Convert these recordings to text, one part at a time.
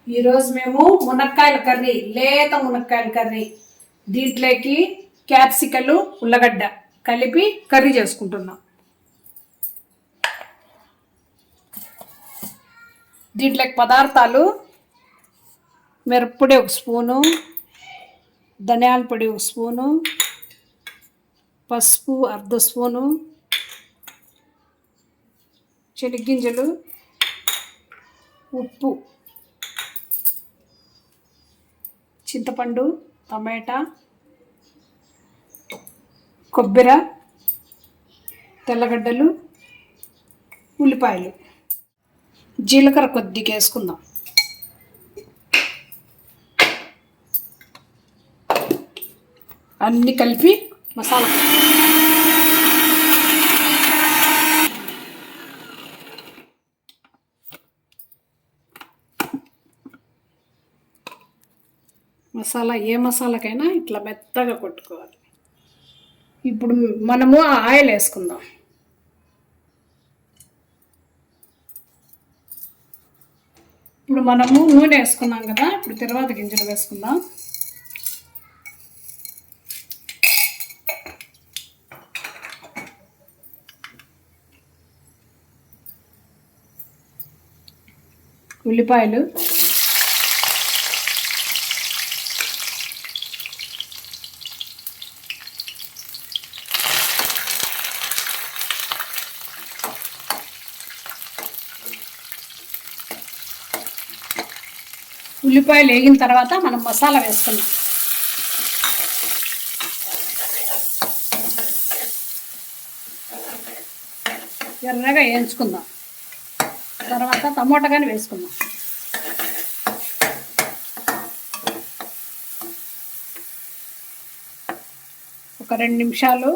ఈరోజు మేము మునక్కాయల కర్రీ, లేత మునక్కాయల కర్రీ, దీంట్లోకి క్యాప్సికలు ఉల్లగడ్డ కలిపి కర్రీ చేసుకుంటున్నాం. దీంట్లోకి పదార్థాలు: మిరప్పొడి 1 స్పూను, ధనియాల పొడి 1 స్పూను, పసుపు 1/2 స్పూను, శనగ్గింజలు, ఉప్పు, చింతపండు, టమాటా, కొబ్బరి, తెల్లగడ్డలు, ఉల్లిపాయలు, జీలకర్ర కొద్దిగా వేసుకుందాం. అన్నీ కలిపి మసాలా ఏ మసాలాకైనా ఇట్లా మెత్తగా కొట్టుకోవాలి. ఇప్పుడు మనము ఆయిల్ వేసుకుందాం. ఇప్పుడు మనము నూనె వేసుకున్నాం కదా, ఇప్పుడు తర్వాత గింజలు వేసుకుందాం. ఉల్లిపాయలు, ఉల్లిపాయలు వేగిన తర్వాత మనం మసాలా వేసుకున్నాం. ఎర్రగా వేయించుకుందాం. తర్వాత టమోటా కానీ వేసుకుందాం. ఒక 2 నిమిషాలు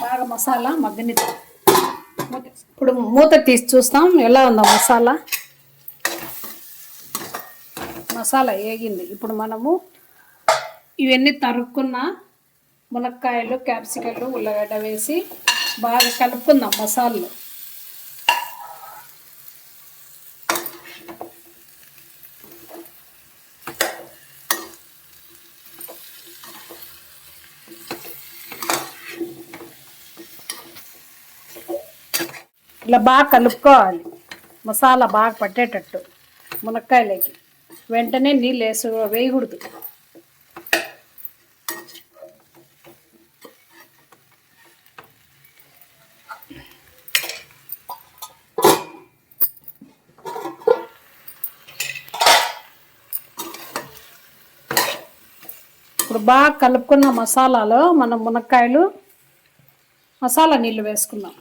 బాగా మసాలా మగ్గనిద్దాం. ఇప్పుడు మూత తీసి చూస్తాం ఎలా ఉందో మసాలా. మసాలా వేగింది. ఇప్పుడు మనము ఇవన్నీ తరుక్కున్న మునక్కాయలు, క్యాప్సికలు, ఉల్లగడ్డ వేసి బాగా కలుపుకుందాం మసాలాలు. ఇలా బాగా కలుపుకోవాలి, మసాలా బాగా పట్టేటట్టు మునక్కాయలకి. వెంటనే నీళ్ళు వేయకూడదు. ఇప్పుడు బాగా కలుపుకున్న మసాలాలో మనం మసాలా నీళ్ళు వేసుకుందాం.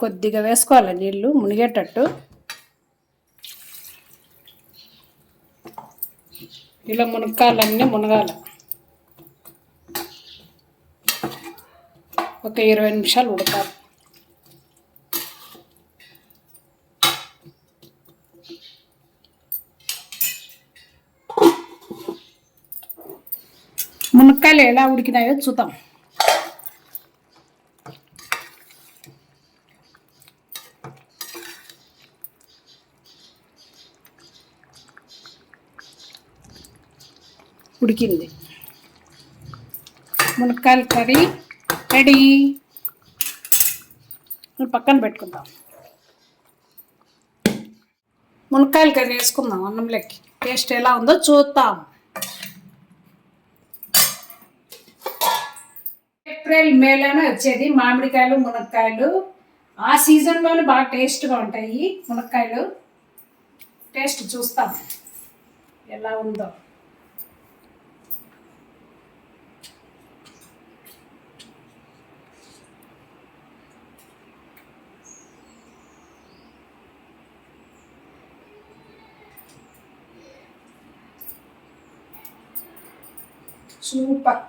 కొద్దిగా వేసుకోవాలి నీళ్ళు మునిగేటట్టు. ఇలా మునక్కాయలన్నీ మునగాలి. ఒక 20 నిమిషాలు ఉడకాలి. మునక్కాయలు ఎలా ఉడికినాయో చూద్దాం. ఉడికింది. మునక్కాయల కర్రీ రెడీ. పక్కన పెట్టుకుందాం. మునక్కాయల కర్రీ వేసుకుందాం అన్నంలోకి. టేస్ట్ ఎలా ఉందో చూద్దాం. ఏప్రిల్ మేలోనే వచ్చేది మామిడికాయలు, మునక్కాయలు. ఆ సీజన్లోనే బాగా టేస్ట్గా ఉంటాయి మునక్కాయలు. టేస్ట్ చూస్తాం ఎలా ఉందో. సూపర్.